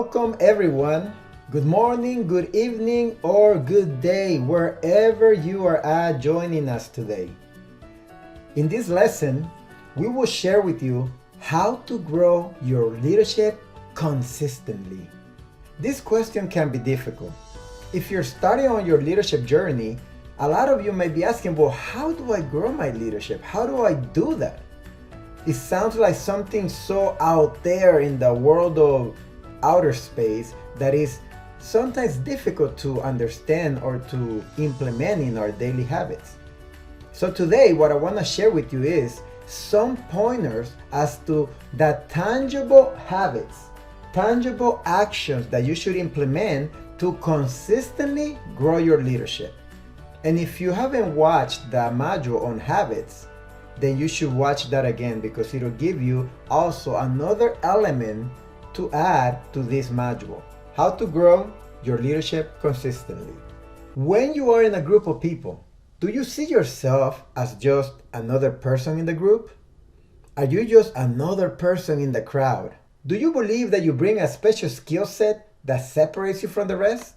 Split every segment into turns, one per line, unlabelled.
Welcome everyone. Good morning, good evening, or good day, wherever you are at joining us today. In this lesson, we will share with you how to grow your leadership consistently. This question can be difficult. If you're starting on your leadership journey, a lot of you may be asking, well, how do I grow my leadership? How do I do that? It sounds like something so out there in the world of outer space that is sometimes difficult to understand or to implement in our daily habits. So today, what I want to share with you is some pointers as to the tangible habits, tangible actions that you should implement to consistently grow your leadership. And if you haven't watched the module on habits, then you should watch that again because it'll give you also another element to add to this module. How to grow your leadership consistently. When you are in a group of people, do you see yourself as just another person in the group? Are you just another person in the crowd? Do you believe that you bring a special skill set that separates you from the rest?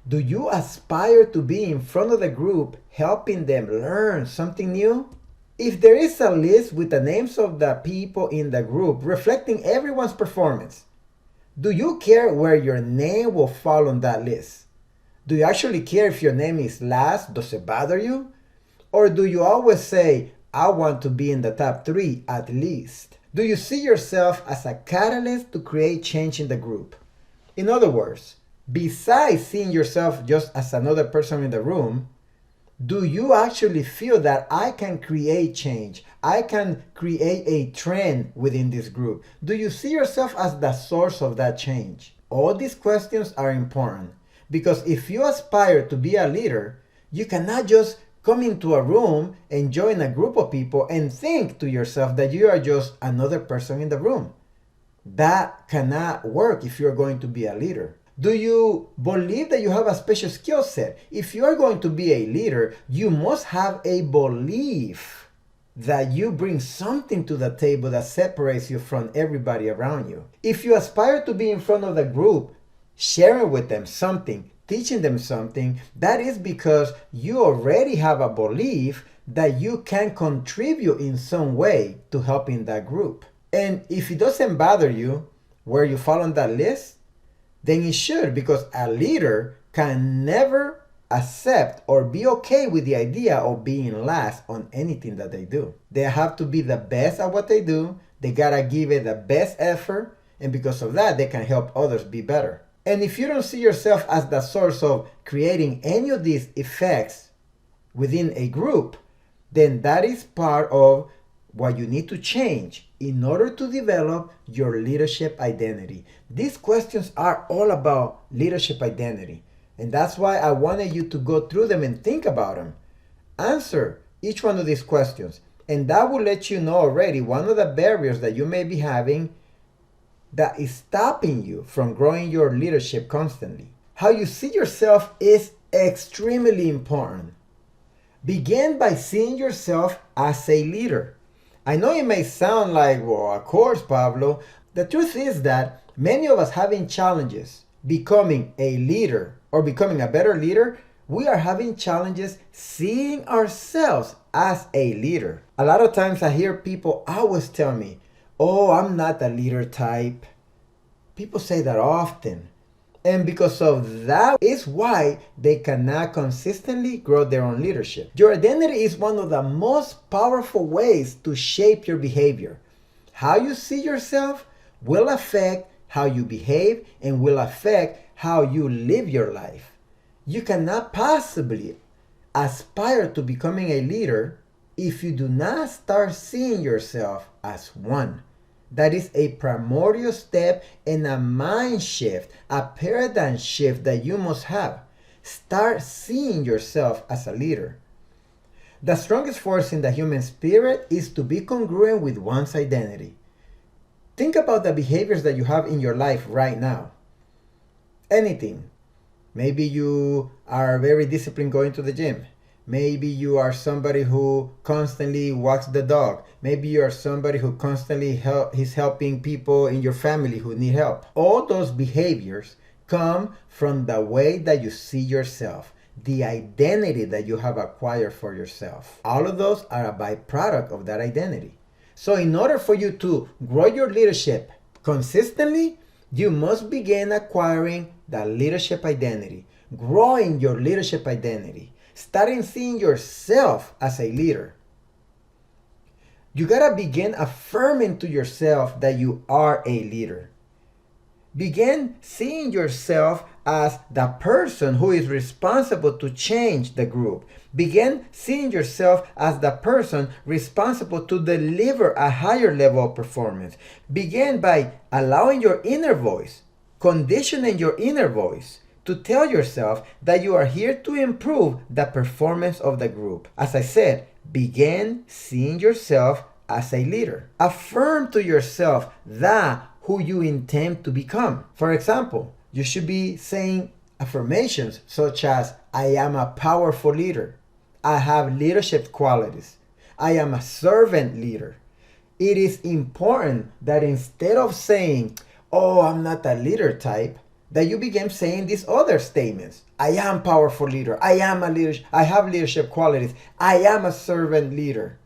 Do you aspire to be in front of the group helping them learn something new? If there is a list with the names of the people in the group reflecting everyone's performance, do you care where your name will fall on that list? Do you actually care if your name is last? Does it bother you? Or do you always say, I want to be in the top 3 at least? Do you see yourself as a catalyst to create change in the group? In other words, besides seeing yourself just as another person in the room, do you actually feel that I can create change? I can create a trend within this group. Do you see yourself as the source of that change? All these questions are important because if you aspire to be a leader, you cannot just come into a room and join a group of people and think to yourself that you are just another person in the room. That cannot work if you're going to be a leader. Do you believe that you have a special skill set? If you are going to be a leader, you must have a belief that you bring something to the table that separates you from everybody around you. If you aspire to be in front of the group, sharing with them something, teaching them something, that is because you already have a belief that you can contribute in some way to helping that group. And if it doesn't bother you where you fall on that list, then it should, because a leader can never accept or be okay with the idea of being last on anything that they do. They have to be the best at what they do. They gotta give it the best effort, and because of that, they can help others be better. And if you don't see yourself as the source of creating any of these effects within a group, then that is part of what you need to change in order to develop your leadership identity. These questions are all about leadership identity. And that's why I wanted you to go through them and think about them. Answer each one of these questions. And that will let you know already one of the barriers that you may be having that is stopping you from growing your leadership constantly. How you see yourself is extremely important. Begin by seeing yourself as a leader. I know it may sound like, well, of course, Pablo. The truth is that many of us having challenges becoming a leader or becoming a better leader, we are having challenges seeing ourselves as a leader. A lot of times I hear people always tell me, oh, I'm not the leader type. People say that often. And because of that is why they cannot consistently grow their own leadership. Your identity is one of the most powerful ways to shape your behavior. How you see yourself will affect how you behave and will affect how you live your life. You cannot possibly aspire to becoming a leader if you do not start seeing yourself as one. That is a primordial step and a mind shift, a paradigm shift that you must have. Start seeing yourself as a leader. The strongest force in the human spirit is to be congruent with one's identity. Think about the behaviors that you have in your life right now. Anything. Maybe you are very disciplined going to the gym. Maybe you are somebody who constantly walks the dog. Maybe you are somebody who constantly is helping people in your family who need help. All those behaviors come from the way that you see yourself, the identity that you have acquired for yourself. All of those are a byproduct of that identity. So in order for you to grow your leadership consistently, you must begin acquiring that leadership identity, growing your leadership identity, starting seeing yourself as a leader. You gotta begin affirming to yourself that you are a leader. Begin seeing yourself as the person who is responsible to change the group. Begin seeing yourself as the person responsible to deliver a higher level of performance. Begin by allowing your inner voice, conditioning your inner voice to tell yourself that you are here to improve the performance of the group. As I said, begin seeing yourself as a leader. Affirm to yourself that who you intend to become. For example, you should be saying affirmations such as, I am a powerful leader. I have leadership qualities. I am a servant leader. It is important that instead of saying, oh, I'm not a leader type, that you begin saying these other statements. I am a powerful leader. I am a leader. I have leadership qualities. I am a servant leader.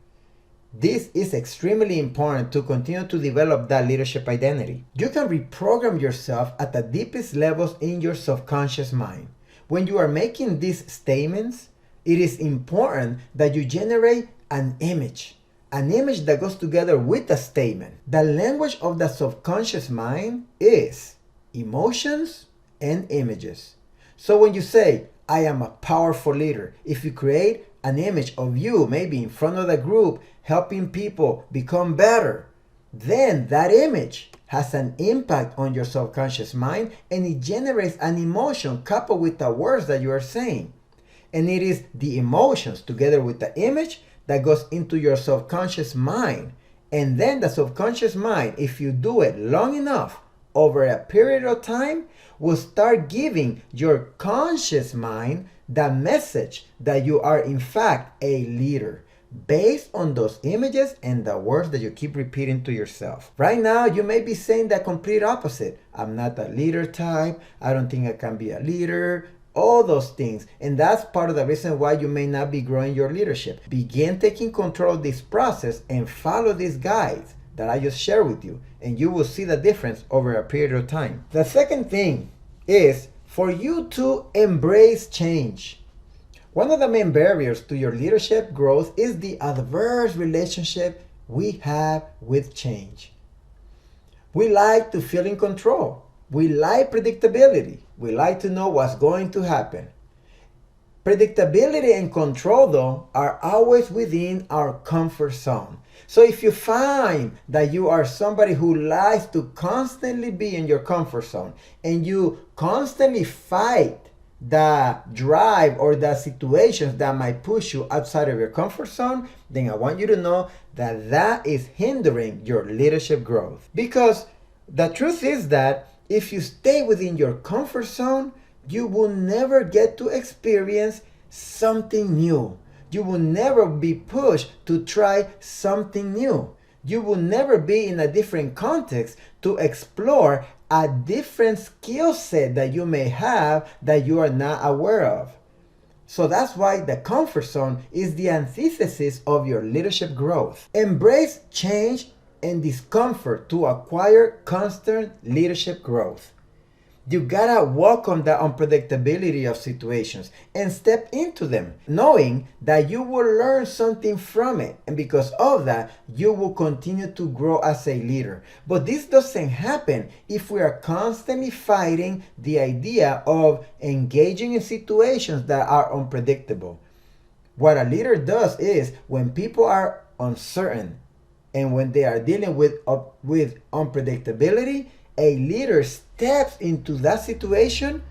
This is extremely important to continue to develop that leadership identity. You can reprogram yourself at the deepest levels in your subconscious mind. When you are making these statements, it is important that you generate an image that goes together with the statement. The language of the subconscious mind is emotions and images. So when you say, I am a powerful leader, if you create an image of you maybe in front of the group helping people become better, then that image has an impact on your subconscious mind and it generates an emotion coupled with the words that you are saying. And it is the emotions together with the image that goes into your subconscious mind. And then the subconscious mind, if you do it long enough, over a period of time, will start giving your conscious mind the message that you are in fact a leader based on those images and the words that you keep repeating to yourself. Right now, you may be saying the complete opposite. I'm not a leader type. I don't think I can be a leader. All those things. And that's part of the reason why you may not be growing your leadership. Begin taking control of this process and follow these guides that I just shared with you, and you will see the difference over a period of time. The second thing is for you to embrace change. One of the main barriers to your leadership growth is the adverse relationship we have with change. We like to feel in control. We like predictability. We like to know what's going to happen. Predictability and control, though, are always within our comfort zone. So if you find that you are somebody who likes to constantly be in your comfort zone and you constantly fight the drive or the situations that might push you outside of your comfort zone, then I want you to know that that is hindering your leadership growth. Because the truth is that if you stay within your comfort zone, you will never get to experience something new. You will never be pushed to try something new. You will never be in a different context to explore a different skill set that you may have that you are not aware of. So that's why the comfort zone is the antithesis of your leadership growth. Embrace change and discomfort to acquire constant leadership growth. You gotta welcome the unpredictability of situations and step into them, knowing that you will learn something from it. And because of that, you will continue to grow as a leader. But this doesn't happen if we are constantly fighting the idea of engaging in situations that are unpredictable. What a leader does is when people are uncertain and when they are dealing with unpredictability, a leader steps into that situation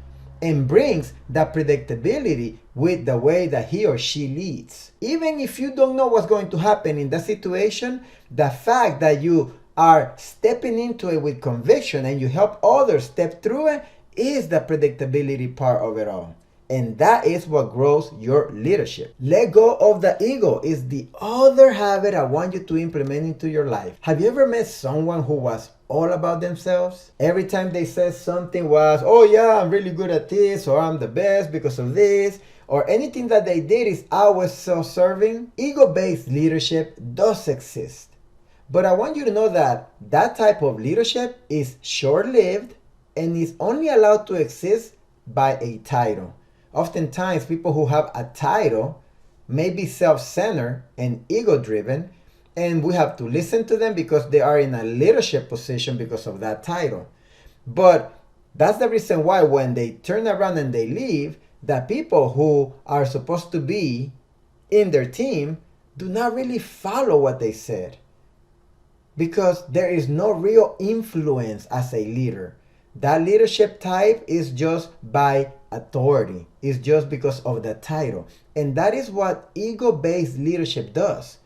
and brings that predictability with the way that he or she leads. Even if you don't know what's going to happen in that situation, the fact that you are stepping into it with conviction and you help others step through it is the predictability part of it all. And that is what grows your leadership. Let go of the ego is the other habit I want you to implement into your life. Have you ever met someone who was all about themselves? Every time they said something was, oh yeah, I'm really good at this, or I'm the best because of this, or anything that they did is always self-serving. Ego-based leadership does exist. But I want you to know that that type of leadership is short-lived and is only allowed to exist by a title. Oftentimes, people who have a title may be self-centered and ego-driven, and we have to listen to them because they are in a leadership position because of that title. But that's the reason why when they turn around and they leave, the people who are supposed to be in their team do not really follow what they said, because there is no real influence as a leader. That leadership type is just by authority. It's just because of the title. And that is what ego-based leadership does.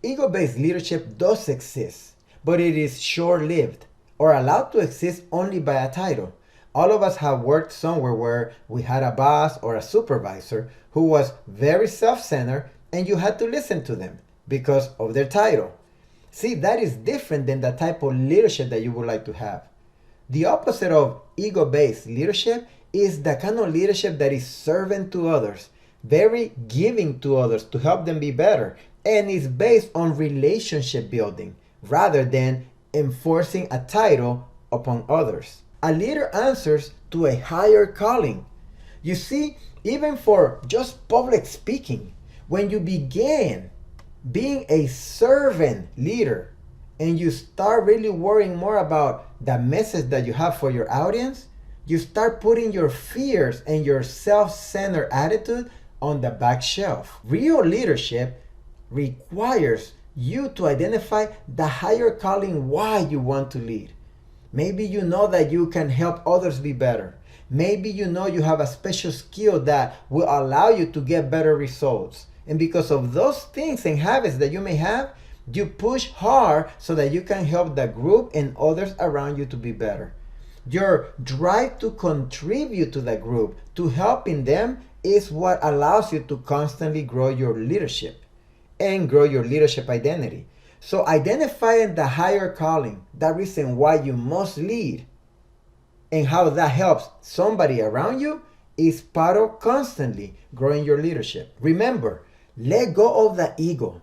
Ego-based leadership does exist, but it is short-lived or allowed to exist only by a title. All of us have worked somewhere where we had a boss or a supervisor who was very self-centered, and you had to listen to them because of their title. See, that is different than the type of leadership that you would like to have. The opposite of ego-based leadership is the kind of leadership that is servant to others, very giving to others to help them be better, and is based on relationship building rather than enforcing a title upon others. A leader answers to a higher calling. You see, even for just public speaking, when you begin being a servant leader and you start really worrying more about the message that you have for your audience, you start putting your fears and your self-centered attitude on the back shelf. Real leadership requires you to identify the higher calling why you want to lead. Maybe you know that you can help others be better. Maybe you know you have a special skill that will allow you to get better results. And because of those things and habits that you may have, you push hard so that you can help the group and others around you to be better. Your drive to contribute to the group, to helping them, is what allows you to constantly grow your leadership and grow your leadership identity. So identifying the higher calling, the reason why you must lead, and how that helps somebody around you is part of constantly growing your leadership. Remember, let go of the ego.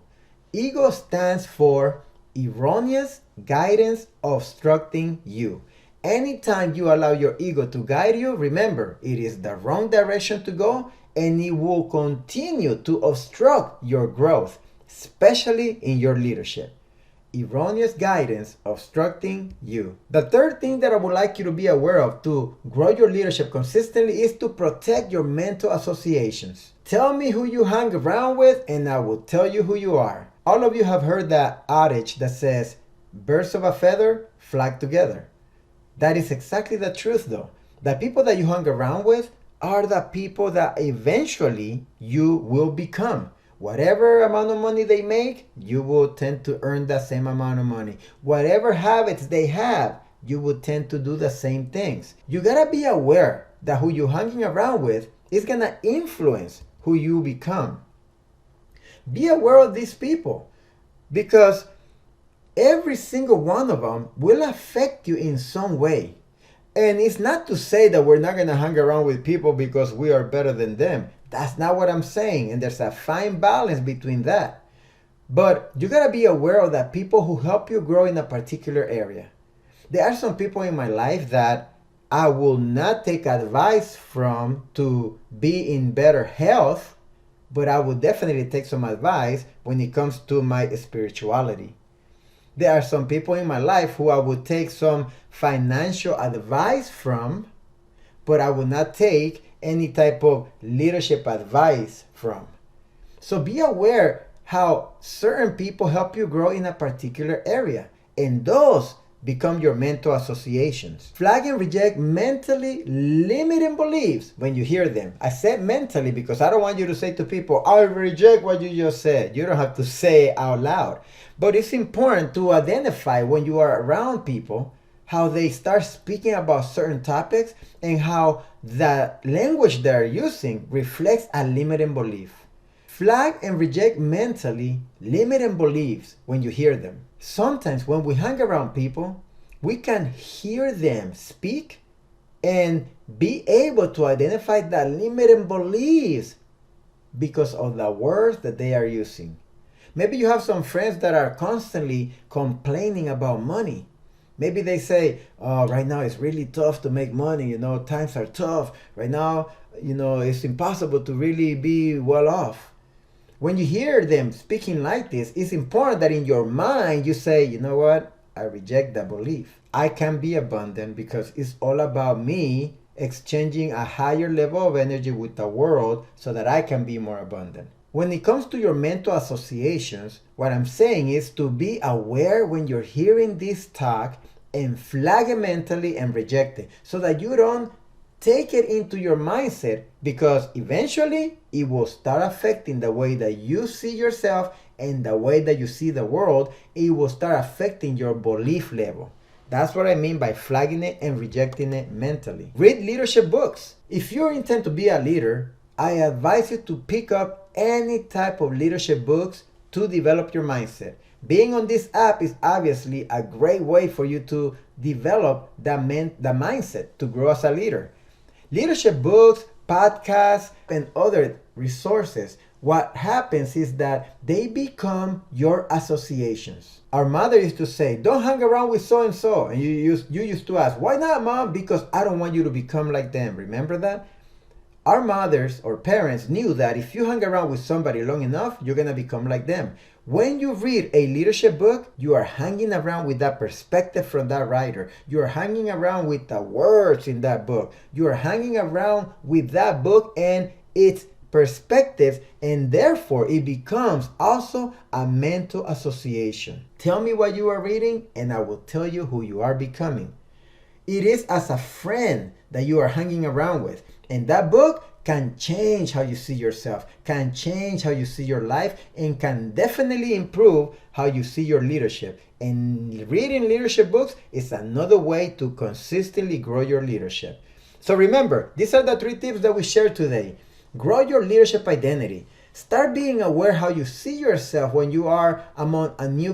Ego stands for erroneous guidance obstructing you. Anytime you allow your ego to guide you, remember, it is the wrong direction to go, and it will continue to obstruct your growth, especially in your leadership. Erroneous guidance obstructing you. The third thing that I would like you to be aware of to grow your leadership consistently is to protect your mental associations. Tell me who you hang around with and I will tell you who you are. All of you have heard that adage that says, birds of a feather flock together. That is exactly the truth though. The people that you hang around with are the people that eventually you will become. Whatever amount of money they make, you will tend to earn the same amount of money. Whatever habits they have, you will tend to do the same things. You gotta be aware that who you're hanging around with is gonna influence who you become. Be aware of these people because every single one of them will affect you in some way. And it's not to say that we're not gonna hang around with people because we are better than them. That's not what I'm saying, and there's a fine balance between that. But you gotta be aware of the people who help you grow in a particular area. There are some people in my life that I will not take advice from to be in better health, but I will definitely take some advice when it comes to my spirituality. There are some people in my life who I would take some financial advice from, but I will not take any type of leadership advice from. So be aware how certain people help you grow in a particular area, and those become your mental associations. Flag and reject mentally limiting beliefs when you hear them. I said mentally because I don't want you to say to people, I reject what you just said. You don't have to say it out loud. But it's important to identify when you are around people how they start speaking about certain topics and how the language they're using reflects a limiting belief. Flag and reject mentally limiting beliefs when you hear them. Sometimes when we hang around people, we can hear them speak and be able to identify the limiting beliefs because of the words that they are using. Maybe you have some friends that are constantly complaining about money. Maybe they say, oh, right now it's really tough to make money, times are tough. Right now, it's impossible to really be well off. When you hear them speaking like this, it's important that in your mind you say, you know what? I reject that belief. I can be abundant because it's all about me exchanging a higher level of energy with the world so that I can be more abundant. When it comes to your mental associations, what I'm saying is to be aware when you're hearing this talk and flag it mentally and reject it so that you don't take it into your mindset, because eventually it will start affecting the way that you see yourself and the way that you see the world. It will start affecting your belief level. That's what I mean by flagging it and rejecting it mentally. Read leadership books. If you intend to be a leader, I advise you to pick up any type of leadership books to develop your mindset. Being on this app is obviously a great way for you to develop the mindset to grow as a leader. Leadership books, podcasts, and other resources, what happens is that they become your associations. Our mother used to say, don't hang around with so-and-so. And you used to ask, why not, Mom? Because I don't want you to become like them. Remember that? Our mothers or parents knew that if you hang around with somebody long enough, you're going to become like them. When you read a leadership book, you are hanging around with that perspective from that writer. You are hanging around with the words in that book. You are hanging around with that book and its perspectives, and therefore it becomes also a mental association. Tell me what you are reading and I will tell you who you are becoming. It is as a friend that you are hanging around with. And that book can change how you see yourself, can change how you see your life, and can definitely improve how you see your leadership. And reading leadership books is another way to consistently grow your leadership. So remember, these are the 3 tips that we shared today. Grow your leadership identity. Start being aware how you see yourself when you are among a new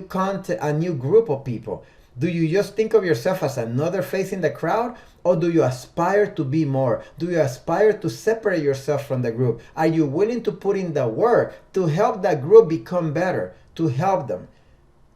group of people. Do you just think of yourself as another face in the crowd? Or do you aspire to be more? Do you aspire to separate yourself from the group? Are you willing to put in the work to help that group become better, to help them?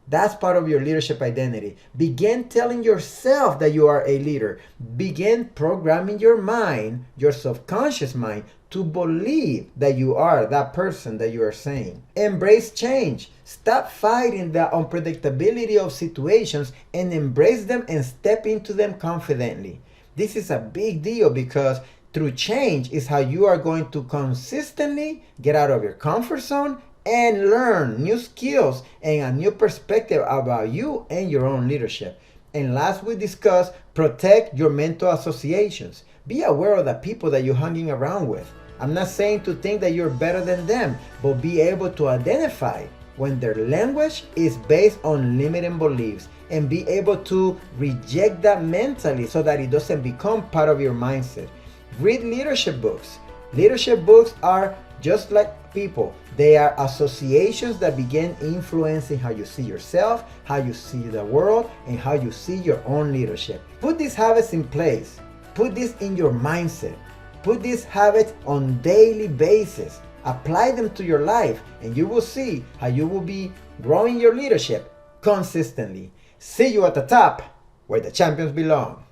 That's part of your leadership identity. Begin telling yourself that you are a leader. Begin programming your mind, your subconscious mind, to believe that you are that person that you are saying. Embrace change. Stop fighting the unpredictability of situations and embrace them and step into them confidently. This is a big deal because through change is how you are going to consistently get out of your comfort zone and learn new skills and a new perspective about you and your own leadership. And last we discussed, protect your mental associations. Be aware of the people that you're hanging around with. I'm not saying to think that you're better than them, but be able to identify when their language is based on limiting beliefs and be able to reject that mentally so that it doesn't become part of your mindset. Read leadership books. Leadership books are just like people. They are associations that begin influencing how you see yourself, how you see the world, and how you see your own leadership. Put these habits in place. Put this in your mindset. Put these habits on daily basis. Apply them to your life and you will see how you will be growing your leadership consistently. See you at the top where the champions belong.